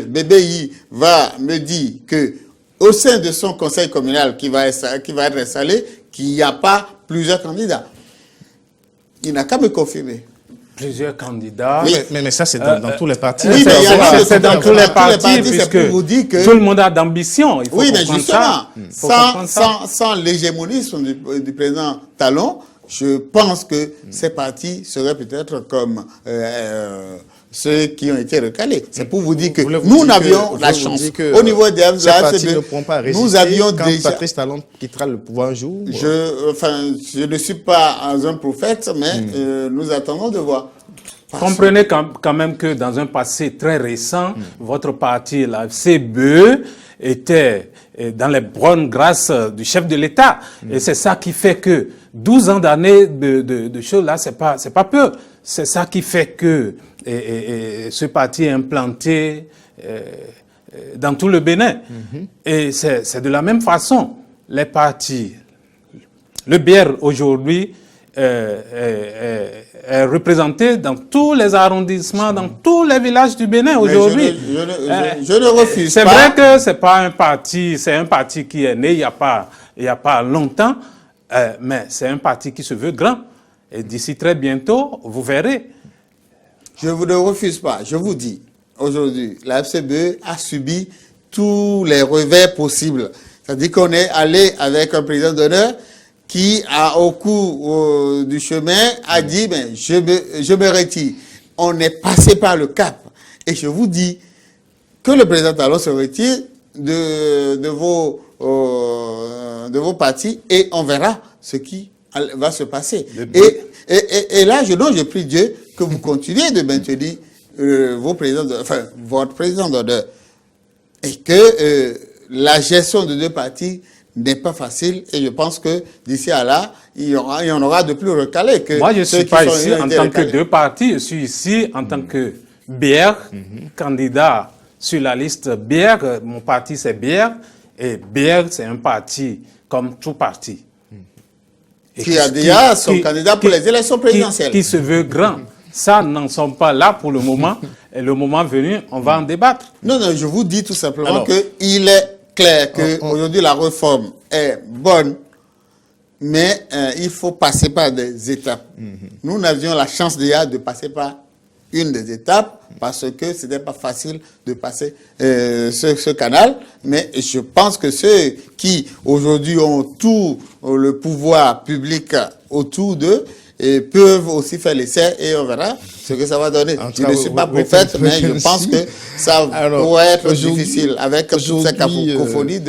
BBI va me dire que au sein de son conseil communal qui va être installé, qu'il n'y a pas plusieurs candidats. Il n'a qu'à me confirmer. Plusieurs candidats. Oui, mais ça, c'est dans tous les partis. Oui, mais c'est dans tous les partis, puisque vous dire que tout le monde a d'ambition. Oui, mais justement, sans l'hégémonisme du président Talon, je pense que ces partis seraient peut-être comme ceux qui ont été recalés. C'est pour vous dire que nous avions la chance. Au niveau des nous avions déjà... Patrice Talon quittera le pouvoir un jour. Je ne suis pas un prophète, mais nous attendons de voir. Comprenez quand même que dans un passé très récent, votre parti, la FCBE, était dans les bonnes grâces du chef de l'État. Et c'est ça qui fait que 12 ans d'années de choses là, c'est pas peu. C'est ça qui fait que ce parti est implanté dans tout le Bénin. Et c'est de la même façon. Les partis, le BR aujourd'hui est représenté dans tous les arrondissements, dans tous les villages du Bénin aujourd'hui. Je ne refuse pas. C'est vrai que c'est pas un parti, c'est un parti qui est né il y a pas longtemps, mais c'est un parti qui se veut grand. Et d'ici très bientôt, vous verrez. Je vous ne refuse pas. Je vous dis, aujourd'hui, la FCBE a subi tous les revers possibles. C'est-à-dire qu'on est allé avec un président d'honneur qui, au cours du chemin, a dit, je me retire. On est passé par le cap. Et je vous dis que le président Talon se retire de vos partis et on verra ce qui va se passer. Et là, je prie Dieu que vous continuez de maintenir votre président d'honneur. Et que la gestion de deux partis n'est pas facile. Et je pense que d'ici à là, il y en aura de plus recalés que moi, je ne suis pas ici en tant que deux partis. Je suis ici en tant que BR, candidat sur la liste BR. Mon parti, c'est BR. Et BR, c'est un parti comme tout parti. Qui a déjà son candidat pour les élections présidentielles. Qui se veut grand. Ça, n'en sommes pas là pour le moment. Et le moment venu, on va en débattre. Non, je vous dis tout simplement qu'il est clair qu'aujourd'hui, la réforme est bonne, mais il faut passer par des étapes. Nous avions la chance déjà de passer par une des étapes parce que ce n'était pas facile de passer ce canal. Mais je pense que ceux qui aujourd'hui ont tout le pouvoir public autour d'eux peuvent aussi faire l'essai et on verra ce que ça va donner. Je ne suis pas prophète, mais je pense que ça pourrait être difficile avec toutes ces cacophonies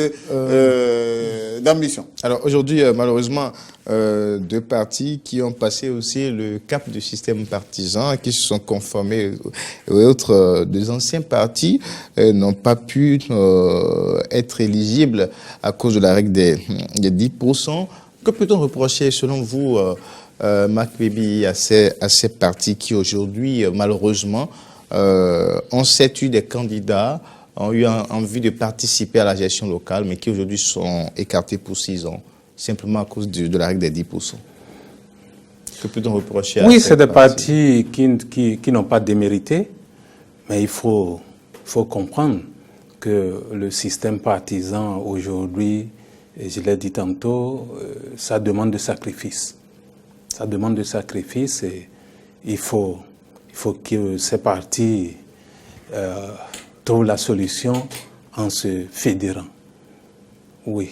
d'ambition. Alors aujourd'hui, malheureusement, deux partis qui ont passé aussi le cap du système partisan, qui se sont conformés aux autres, des anciens partis, n'ont pas pu être éligibles à cause de la règle des 10%. Que peut-on reprocher, selon vous, Marc Bébi, à ces partis qui aujourd'hui, malheureusement, ont eu des candidats, ont eu envie de participer à la gestion locale, mais qui aujourd'hui sont écartés pour 6 ans, simplement à cause de la règle des 10%. Que peut-on reprocher à Oui, c'est des partis qui n'ont pas démérité, mais il faut comprendre que le système partisan aujourd'hui, et je l'ai dit tantôt, ça demande de sacrifices. Ça demande de sacrifices et il faut que ces partis trouvent la solution en se fédérant. Oui.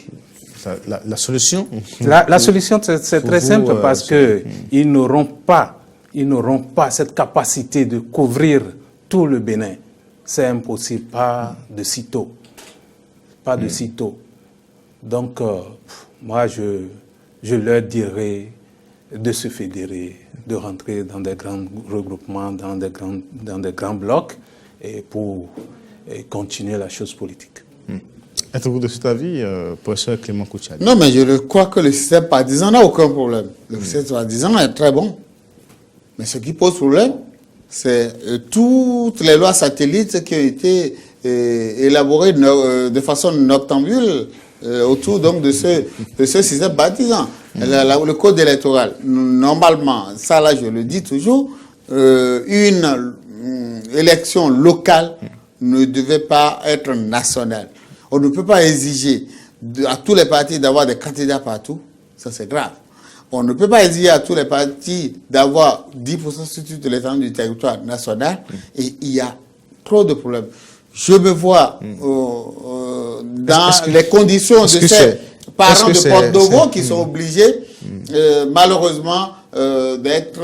La solution La solution, c'est très simple parce qu'ils n'auront pas cette capacité de couvrir tout le Bénin. C'est impossible, pas de sitôt. Pas de sitôt. Donc, moi, je leur dirais de se fédérer, de rentrer dans des grands regroupements, dans des grands blocs, et pour continuer la chose politique. Êtes-vous de cet avis, professeur Clément Koutiali? Non, mais je crois que le système partisan n'a aucun problème. Le système partisan est très bon. Mais ce qui pose problème, c'est toutes les lois satellites qui ont été élaborées de façon noctambule autour donc de ce système partisan. Le code électoral, normalement, ça là je le dis toujours, une élection locale ne devait pas être nationale. On ne peut pas exiger à tous les partis d'avoir des candidats partout, ça c'est grave. On ne peut pas exiger à tous les partis d'avoir 10% sur toute l'étendue du territoire national, et il y a trop de problèmes. Je me vois dans les conditions de ces parents de Porte-Novo qui sont obligés, malheureusement, d'être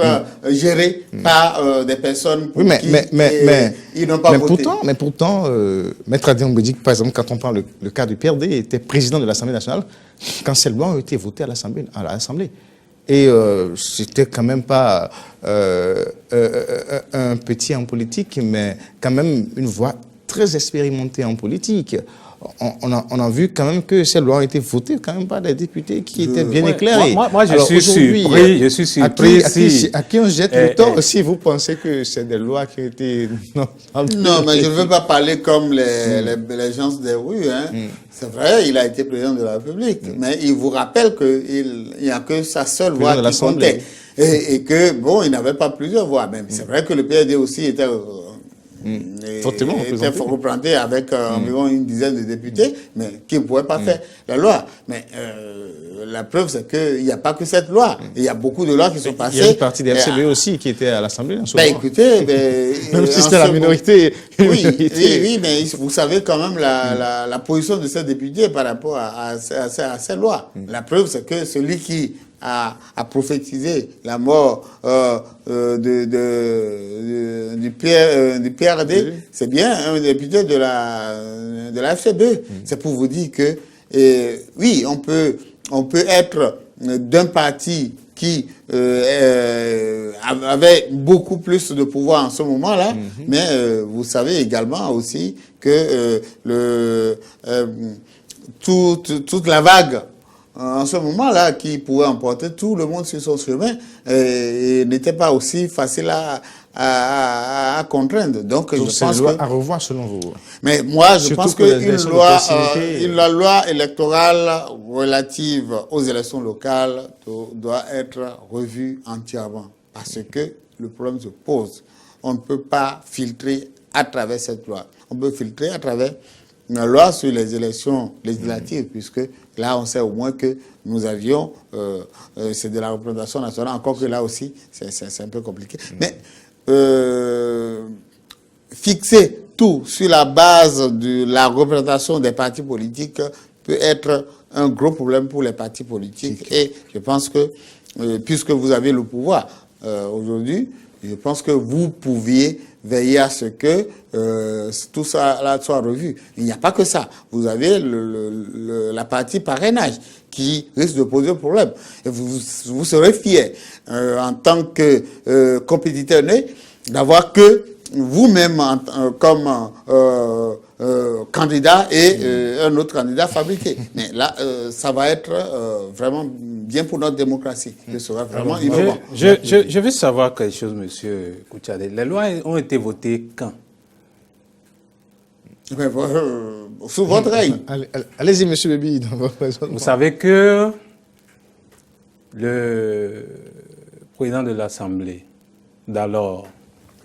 gérés par des personnes pour qui ils n'ont pas voté. Mais pourtant, Maître Adrien Mbédik, par exemple, quand on prend le cas du PRD, était président de l'Assemblée nationale quand ces lois ont été votées à l'Assemblée. Et c'était quand même pas un petit en politique, mais quand même une voix très expérimentée en politique. On a vu quand même que ces lois ont été votées quand même par des députés qui étaient bien éclairés. Moi, je suis surpris. À qui on jette le tort si vous pensez que c'est des lois qui ont été... Non, mais je ne veux pas parler comme les gens des rues. Hein. C'est vrai, il a été président de la République, mais il vous rappelle qu'il n'y a que sa seule voix qui comptait. Et que, bon, il n'avait pas plusieurs voix. Même. C'est vrai que le PRD aussi était... fortement représenté avec environ une dizaine de députés, mais qui ne pouvaient pas faire la loi. Mais la preuve, c'est qu'il n'y a pas que cette loi. Il y a beaucoup de lois qui sont passées. Il y a une partie des FCB aussi qui était à l'Assemblée. Écoutez, même si c'était la minorité. Oui, mais vous savez quand même la position de ces députés par rapport à ces lois. La preuve, c'est que celui qui a prophétisé la mort du PRD, c'est bien un député de la FCB. C'est pour vous dire que, oui, on peut être d'un parti qui avait beaucoup plus de pouvoir en ce moment-là, mais vous savez également aussi que toute la vague en ce moment-là, qui pouvait emporter tout le monde sur son chemin, n'était pas aussi facile à contraindre. Donc, je pense loi à revoir selon vous. Mais moi, je pense qu'une loi électorale relative aux élections locales doit être revue entièrement. Parce que le problème se pose. On ne peut pas filtrer à travers cette loi. On peut filtrer à travers une loi sur les élections législatives, puisque là, on sait au moins que nous avions, c'est de la représentation nationale, encore que là aussi, c'est un peu compliqué. Mais fixer tout sur la base de la représentation des partis politiques peut être un gros problème pour les partis politiques. Et je pense que, puisque vous avez le pouvoir aujourd'hui, je pense que vous pouviez veiller à ce que tout ça là soit revu. Il n'y a pas que ça. Vous avez la partie parrainage qui risque de poser problème. Et vous serez fiers en tant que compétiteur né d'avoir que vous-même comme candidat et un autre candidat fabriqué. Mais là, ça va être vraiment bien pour notre démocratie. Ce sera vraiment innovant. Je veux savoir quelque chose, monsieur Koutiali. Les lois ont été votées quand? Sous votre règne. Allez-y, monsieur Bébi. Vous savez que le président de l'Assemblée d'alors,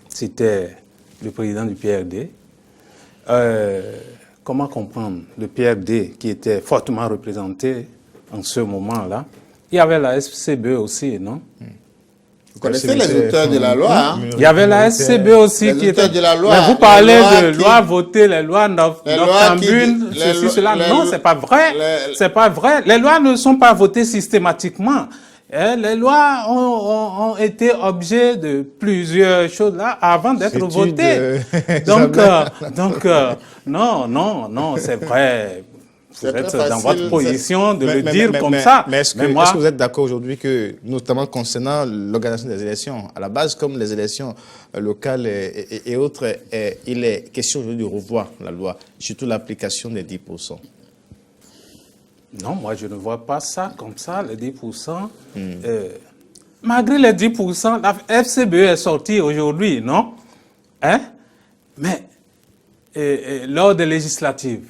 c'était le président du PRD. Comment comprendre le PRD qui était fortement représenté en ce moment-là? Il y avait la FCB aussi, non? Vous connaissez les auteurs de la loi, hein? Il y avait la SCB aussi les qui était... de la loi, mais vous parlez de qui... lois votées, les lois noctambules, ceci, cela. Non, c'est pas vrai. C'est pas vrai. Les lois ne sont pas votées systématiquement. Les lois ont été objet de plusieurs choses là avant d'être votées. Donc, non, c'est vrai. Vous êtes dans votre position de le dire comme ça. Mais est-ce que vous êtes d'accord aujourd'hui que, notamment concernant l'organisation des élections, à la base, comme les élections locales et autres, il est question aujourd'hui de revoir la loi, surtout l'application des 10%? Non, moi je ne vois pas ça comme ça, les 10%. Malgré les 10%, la FCBE est sortie aujourd'hui, non? Hein? Mais lors des législatives,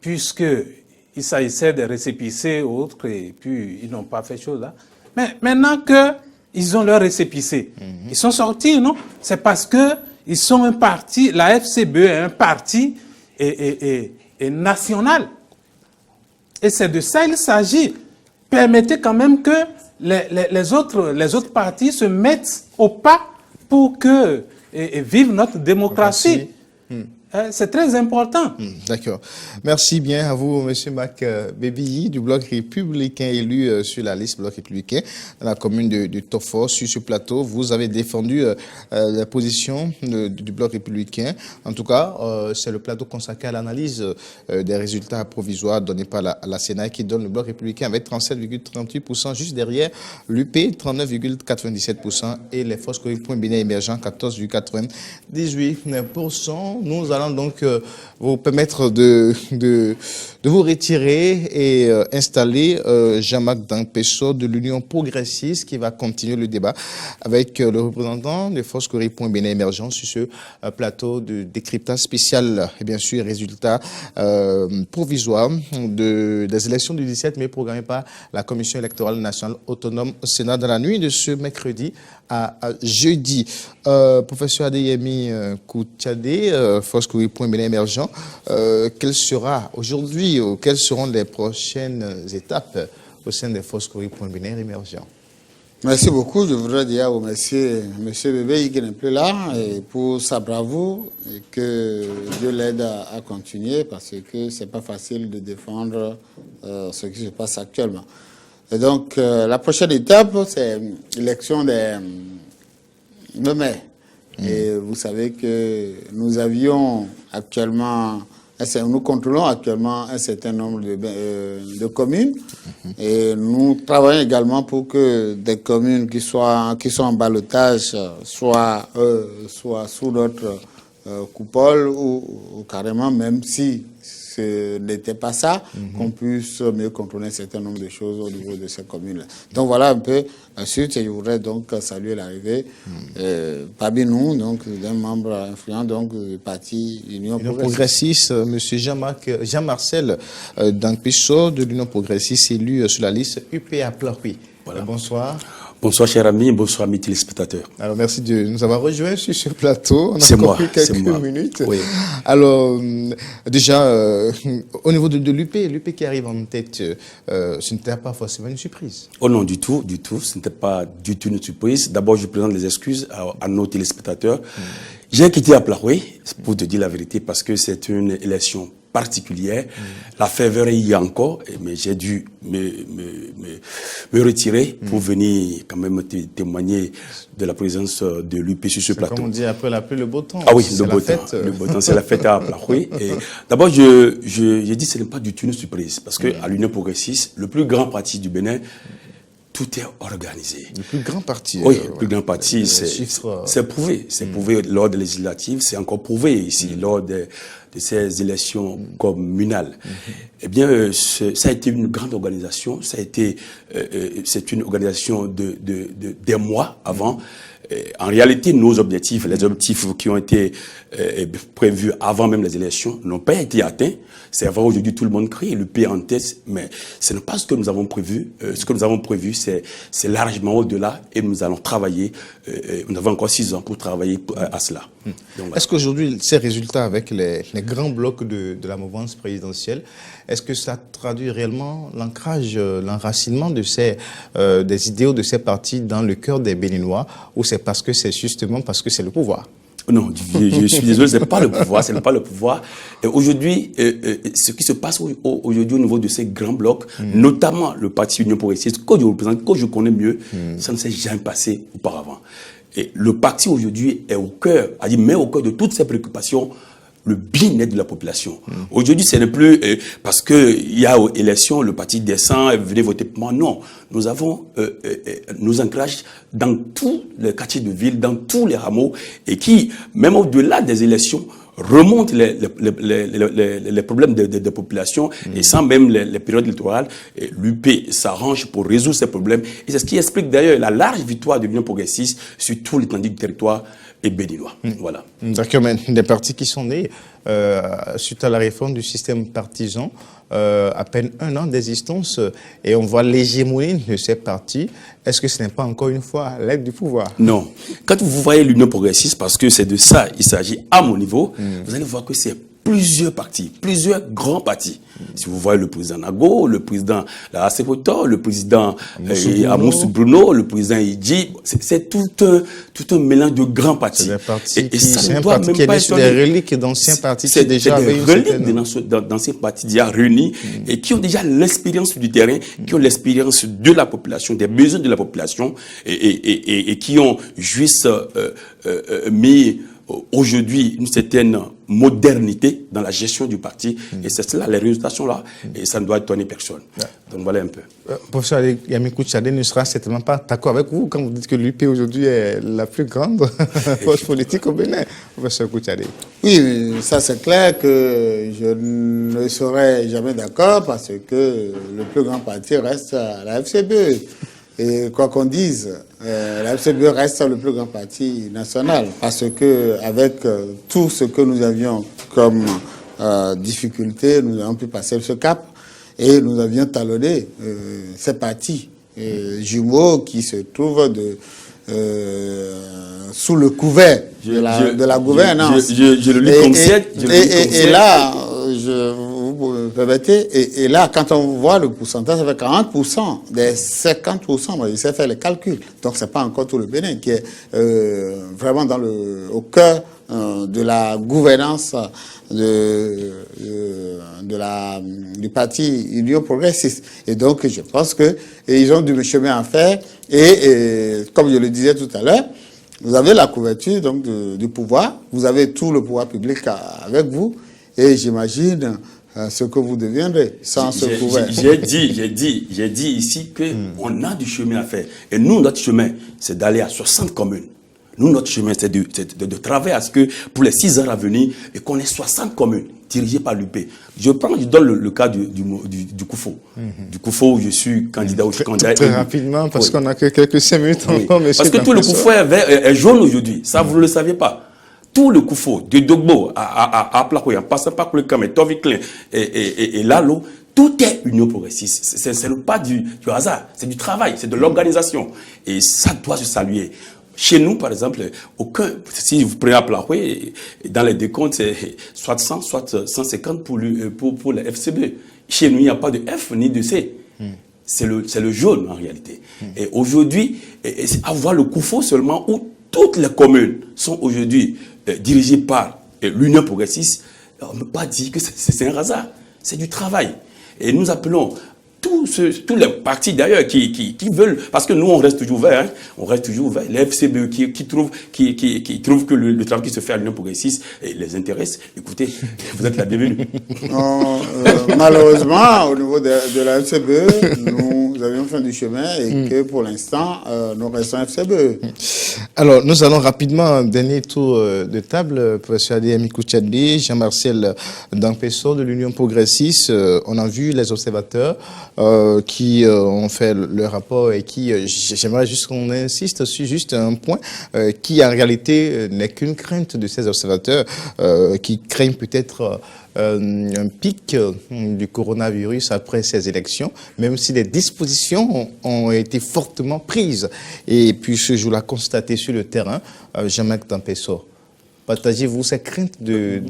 puisqu'il s'agissait de récépissés ou autres, et puis ils n'ont pas fait chose là. Mais maintenant qu'ils ont leur récépissé, ils sont sortis, non? C'est parce qu'ils sont un parti, la FCBE est un parti national. Et c'est de ça il s'agit. Permettez quand même que les autres partis se mettent au pas pour que vive notre démocratie. C'est très important. D'accord. Merci bien à vous, M. Mac Bébilly, du Bloc républicain élu sur la liste Bloc républicain dans la commune de Tofor. Sur ce plateau, vous avez défendu la position du Bloc républicain. En tout cas, c'est le plateau consacré à l'analyse des résultats provisoires donnés par la Sénat qui donne le Bloc républicain avec 37,38%, juste derrière l'UP, 39,97% et les forces Point Bénin émergents, 14,98%. Nous allons donc vous permettre de vous retirer et installer Jean-Marc Dankpesso de l'Union progressiste qui va continuer le débat avec le représentant des forces Point Bénin émergents sur ce plateau de décryptage spécial et bien sûr résultats provisoires des élections du 17 mai programmées par la Commission électorale nationale autonome au Sénat dans la nuit de ce mercredi à jeudi. Professeur Adeyemi Koutiade, force Point Bénin émergent, quelle sera aujourd'hui ou quelles seront les prochaines étapes au sein des forces Point Bénin émergent? Merci beaucoup. Je voudrais dire au monsieur Bébé qui n'est plus là et pour sa bravoure et que Dieu l'aide à continuer parce que c'est pas facile de défendre ce qui se passe actuellement. Et donc la prochaine étape c'est l'élection de mai. Et vous savez que nous avions actuellement, nous contrôlons actuellement un certain nombre de communes et nous travaillons également pour que des communes qui sont en ballotage soient sous notre coupole ou carrément, même si ce n'était pas ça, qu'on puisse mieux contrôler un certain nombre de choses au niveau de ces communes-là. Donc voilà un peu. Ensuite, je voudrais donc saluer l'arrivée parmi nous, donc d'un membre influent donc du parti Union progressiste. Monsieur Jean-Marcel Dankpesso de l'Union progressiste, élu sur la liste UP à Plahoui. Voilà. Bonsoir. Bonsoir, cher ami, bonsoir, mes téléspectateurs. Alors, merci de nous avoir rejoints sur ce plateau. On a encore pris quelques minutes. Oui. Alors, déjà, au niveau de l'UP qui arrive en tête, ce n'était pas forcément une surprise. Oh non, du tout. Ce n'était pas du tout une surprise. D'abord, je présente les excuses à nos téléspectateurs. J'ai quitté à Plahoui, pour te dire la vérité, parce que c'est une élection particulière. La ferveur y est encore, mais j'ai dû me retirer pour venir quand même témoigner de la présence de l'UP sur ce plateau. Comme on dit après la pluie, le beau temps. Ah oui, le beau temps. Le beau temps, c'est la fête à Plahoui. D'abord, je dis que ce n'est pas du tout une surprise, parce que à l'Union progressiste, le plus grand parti du Bénin, tout est organisé. Le plus grand parti. Oui, le plus grand parti, c'est prouvé. C'est prouvé lors des législatives, c'est encore prouvé ici, lors de ces élections communales. Eh bien, ça a été une grande organisation. Ça a été, c'est une organisation des mois avant. En réalité, nos objectifs, les objectifs qui ont été prévus avant même les élections, n'ont pas été atteints. C'est vrai, aujourd'hui, tout le monde crie, le pays en tête, mais ce n'est pas ce que nous avons prévu. Ce que nous avons prévu, c'est largement au-delà, et nous allons travailler. Nous avons encore 6 ans pour travailler à cela. Est-ce qu'aujourd'hui, ces résultats avec les grands blocs de la mouvance présidentielle, est-ce que ça traduit réellement l'ancrage, l'enracinement de des idéaux de ces partis dans le cœur des Béninois, ou c'est parce que c'est justement parce que c'est le pouvoir? Non, je suis désolé, ce n'est pas le pouvoir, ce n'est pas le pouvoir. Aujourd'hui, ce qui se passe aujourd'hui au niveau de ces grands blocs, notamment le parti Union progressiste, que je représente, que je connais mieux, ça ne s'est jamais passé auparavant. Et le parti aujourd'hui est au cœur, met au cœur de toutes ces préoccupations le bien-être de la population. Aujourd'hui, ce n'est plus parce qu'il y a aux élections, le parti descend, venez voter pour moi. Non, nous avons nos ancrages dans tous les quartiers de ville, dans tous les hameaux, et qui, même au-delà des élections, remontent les problèmes de population, et sans même les périodes électorales, l'UP s'arrange pour résoudre ces problèmes. Et c'est ce qui explique d'ailleurs la large victoire de l'Union progressiste sur tout l'étendue du territoire et béninois. Voilà. D'accord, mais des partis qui sont nés suite à la réforme du système partisan, à peine 1 an d'existence, et on voit l'hégémonie de ces partis. Est-ce que ce n'est pas encore une fois l'aide du pouvoir? Non. Quand vous voyez l'Union progressiste, parce que c'est de ça il s'agit à mon niveau, vous allez voir que c'est plusieurs partis, plusieurs grands partis. Si vous voyez le président Nago, le président Lahasepoto, le président Amoussou Bruno, le président Idji, c'est tout un mélange de grands partis. C'est un parti qui est né sur des reliques d'anciens partis qui déjà avaient une reliques d'anciens partis déjà réunis et qui ont déjà l'expérience du terrain, qui ont l'expérience de la population, des besoins de la population et qui ont juste mis aujourd'hui une certaine modernité dans la gestion du parti. Et c'est cela, les résultats sont là. Et ça ne doit étonner personne. Donc voilà un peu. Professeur Yamiko Tchadé ne sera certainement pas d'accord avec vous quand vous dites que l'UP aujourd'hui est la plus grande force politique au Bénin, professeur Kouchadé. Oui, ça c'est clair que je ne serai jamais d'accord parce que le plus grand parti reste la FCBE. Et quoi qu'on dise, la FCBE reste le plus grand parti national parce que avec tout ce que nous avions comme difficulté, nous avons pu passer ce cap et nous avions talonné ces partis jumeaux qui se trouvent sous le couvert de la gouvernance. Je le lis comme et là, vous me permettez, et là, quand on voit le pourcentage, ça fait 40% des 50%, moi, il s'est fait les calculs. Donc, c'est pas encore tout le Bénin qui est vraiment au cœur de la gouvernance du parti Union progressiste. Et donc, je pense que ils ont du chemin à faire. Et comme je le disais tout à l'heure, vous avez la couverture donc du pouvoir, vous avez tout le pouvoir public avec vous, et j'imagine ce que vous deviendrez sans ce pouvoir. J'ai dit ici qu'on a du chemin à faire. Et nous, notre chemin, c'est d'aller à 60 communes. Nous, notre chemin, c'est de travailler à ce que, pour les 6 ans à venir, et qu'on ait 60 communes dirigées par l'UP. Je donne le cas du Koufo. Du Koufo où je suis candidat au candidat. Très rapidement, parce qu'on a que quelques 5 minutes encore, monsieur. Parce que tout le Koufo est jaune aujourd'hui. Ça, vous ne le saviez pas. Tout le Koufo, de Dogbo à Plakoya, en passant par Koulikam, Toviklin et Lalo, tout est Union progressiste. C'est pas du hasard, c'est du travail, c'est de l'organisation. Et ça doit se saluer. Chez nous, par exemple, si vous prenez à Plakoya, dans les décomptes, c'est soit 100, soit 150 pour la FCB. Chez nous, il n'y a pas de F ni de C. C'est le jaune, en réalité. Et aujourd'hui, c'est avoir le Koufo seulement où toutes les communes sont aujourd'hui dirigées par l'Union progressiste, on ne peut pas dire que c'est un hasard. C'est du travail. Et nous appelons tous les partis d'ailleurs qui veulent, parce que nous on reste toujours ouvert, on reste toujours ouvert. Les FCBE qui trouvent que le travail qui se fait à l'Union progressiste les intéresse. Écoutez, vous êtes la bienvenue. Malheureusement, au niveau de la FCBE, nous avions fait du chemin et que pour l'instant, nous restons FCBE. Alors, nous allons rapidement un dernier tour de table. Professeur Adéami Kouchadli, Jean-Marcel Dampessor de l'Union progressiste. On a vu les observateurs qui ont fait le rapport et qui, j'aimerais juste qu'on insiste sur juste un point qui en réalité n'est qu'une crainte de ces observateurs qui craignent peut-être un pic du coronavirus après ces élections, même si les dispositions ont été fortement prises. Et puis, ce jour-là, constaté sur le terrain, Jean-Marc Dampessor, partagez-vous ces craintes de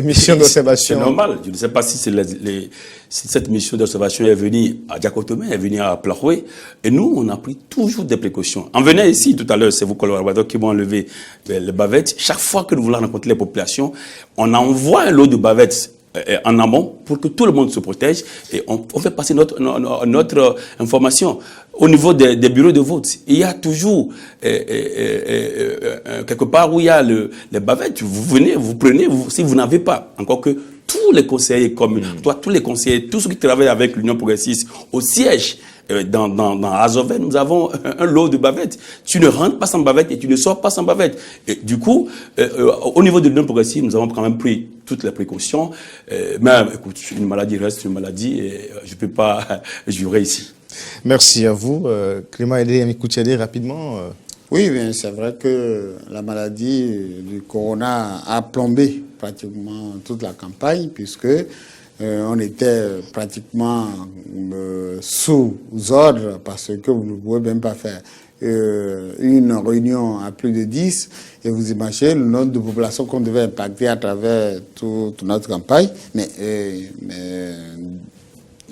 mission d'observation? C'est normal. Je ne sais pas si, si cette mission d'observation est venue à Diakotomé, est venue à Plahoué. Et nous, on a pris toujours des précautions. En venant ici, tout à l'heure, c'est vos collaborateurs qui m'ont enlevé les bavettes. Chaque fois que nous voulons rencontrer les populations, on envoie un lot de bavettes en amont pour que tout le monde se protège et on fait passer notre information. Au niveau des bureaux de vote, il y a toujours quelque part où il y a les bavettes. Vous venez, vous prenez, si vous n'avez pas. Encore que tous les conseillers, tous les conseillers, tous ceux qui travaillent avec l'Union progressiste au siège, dans Azoven, nous avons un lot de bavettes. Tu ne rentres pas sans bavette et tu ne sors pas sans bavette. Et du coup, au niveau de l'Union progressiste, nous avons quand même pris toutes les précautions. Mais écoute, une maladie reste une maladie et je ne peux pas jurer ici. Merci à vous. Clément Adéami Kouchadli, rapidement. Oui, bien, c'est vrai que la maladie du corona a plombé pratiquement toute la campagne, puisque on était pratiquement sous ordre, parce que vous ne pouvez même pas faire une réunion à plus de 10, et vous imaginez le nombre de populations qu'on devait impacter à travers toute notre campagne. Mais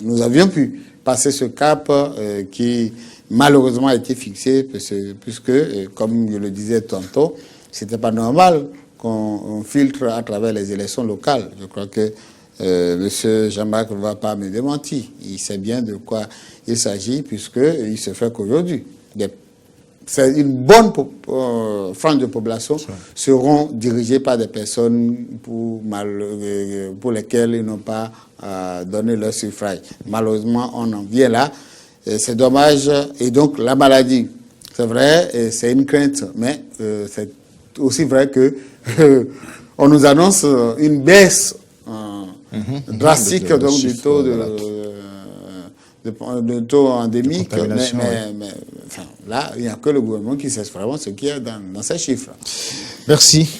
nous avions pu passer ce cap qui malheureusement a été fixé, puisque comme je le disais tantôt, c'était pas normal qu'on filtre à travers les élections locales. Je crois que Monsieur Jean-Marc ne va pas me démentir. Il sait bien de quoi il s'agit, puisqu'il se fait qu'aujourd'hui, c'est une bonne frange de population seront dirigées par des personnes pour lesquelles ils n'ont pas donné leur suffrage. Malheureusement, on en vient là. C'est dommage. Et donc, la maladie, c'est vrai, c'est une crainte, mais c'est aussi vrai que on nous annonce une baisse drastique du taux de taux endémique, mais enfin, là, il n'y a que le gouvernement qui sait vraiment ce qu'il y a dans ces chiffres.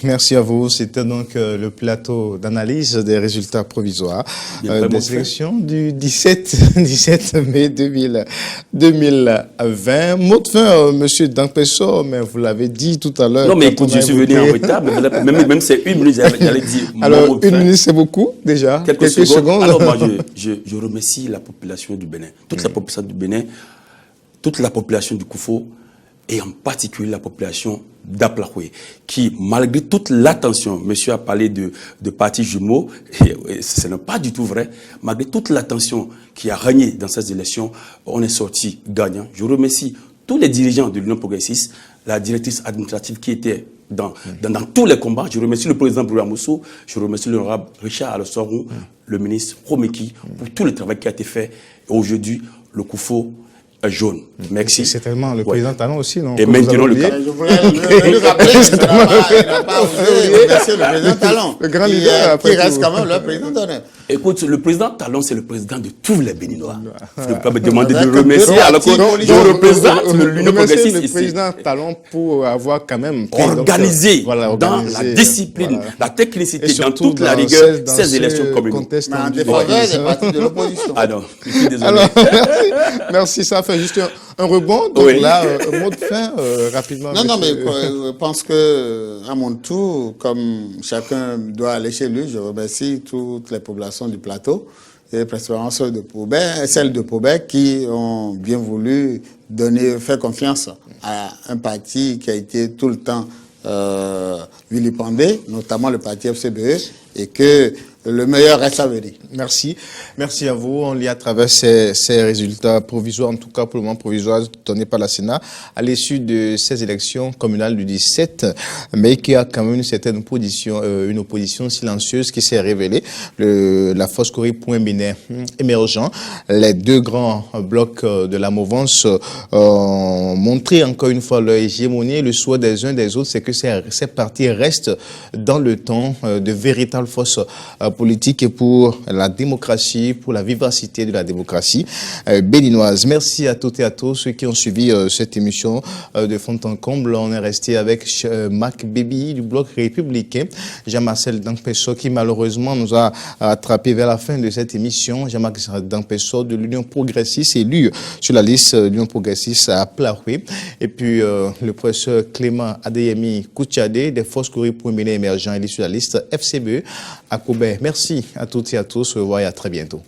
Merci à vous. C'était donc le plateau d'analyse des résultats provisoires des élections du 17 mai 2020. Mot de fin, monsieur Dampessor, mais vous l'avez dit tout à l'heure. Non, mais écoute, je suis venu en retard, même c'est une minute, j'allais dire. Alors, une minute, c'est beaucoup, déjà. Quelques secondes. Alors, moi, je remercie la population du Bénin, toute la population du Bénin, toute la population du Koufo, et en particulier la population d'Aplahoué, qui, malgré toute l'attention, monsieur a parlé de partis jumeaux, et ce n'est pas du tout vrai, malgré toute l'attention qui a régné dans ces élections, on est sorti gagnant. Je remercie tous les dirigeants de l'Union progressiste, la directrice administrative qui était dans tous les combats. Je remercie le président Bouramoussou, je remercie l'honorable Richard Alossorou, le ministre Romeki, pour tout le travail qui a été fait. Et aujourd'hui, le Koufo jaune. Merci. C'est tellement le président Talon aussi, non? Et maintenant le Je voulais lui rappeler qu'il n'a pas osé remercier le président Talon, le grand leader, qui reste quand même le président d'honneur. Écoute, le président Talon, c'est le président de tous les Béninois. Je ne peux pas me demander de remercier alors que je représente l'Union progressiste le ici. président Talon pour avoir quand même organisé dans la discipline, la technicité, dans toute la rigueur, ces élections communes. Mais en défaveur des partis de l'opposition. Ah non, je suis désolé. Alors, merci, ça fait juste un rebond. Donc là, un mot de fin, rapidement. Non, mais je pense que, à mon tour, comme chacun doit aller chez lui, je remercie toutes les populations du plateau, et principalement celles de Paubert qui ont bien voulu faire confiance à un parti qui a été tout le temps vilipendé, notamment le parti FCBE, et que le meilleur reste à venir. Merci. Merci à vous. On lit à travers ces résultats provisoires, en tout cas pour le moment provisoires, donnés par la Sénat, à l'issue de ces élections communales du 17, mais qui a quand même une certaine opposition, une opposition silencieuse qui s'est révélée. La force Corée Point Bénin émergent. Les deux grands blocs de la mouvance ont montré encore une fois leur hégémonie. Le souhait des uns des autres, c'est que ces partis restent dans le temps de véritables forces politique et pour la démocratie, pour la vivacité de la démocratie béninoise. Merci à toutes et à tous ceux qui ont suivi cette émission de fond en comble. On est resté avec Marc Bébi du Bloc républicain, Jean-Marcel Dankpesso qui malheureusement nous a attrapé vers la fin de cette émission. Jean-Marc Dankpesso de l'Union progressiste, élu sur la liste de l'Union progressiste à Plaoué. Et puis le professeur Clément Adeyemi Koutiade des Forces Corée pour Bénin émergent, élu sur la liste FCBE à Koubert. Merci à toutes et à tous. Au revoir et à très bientôt.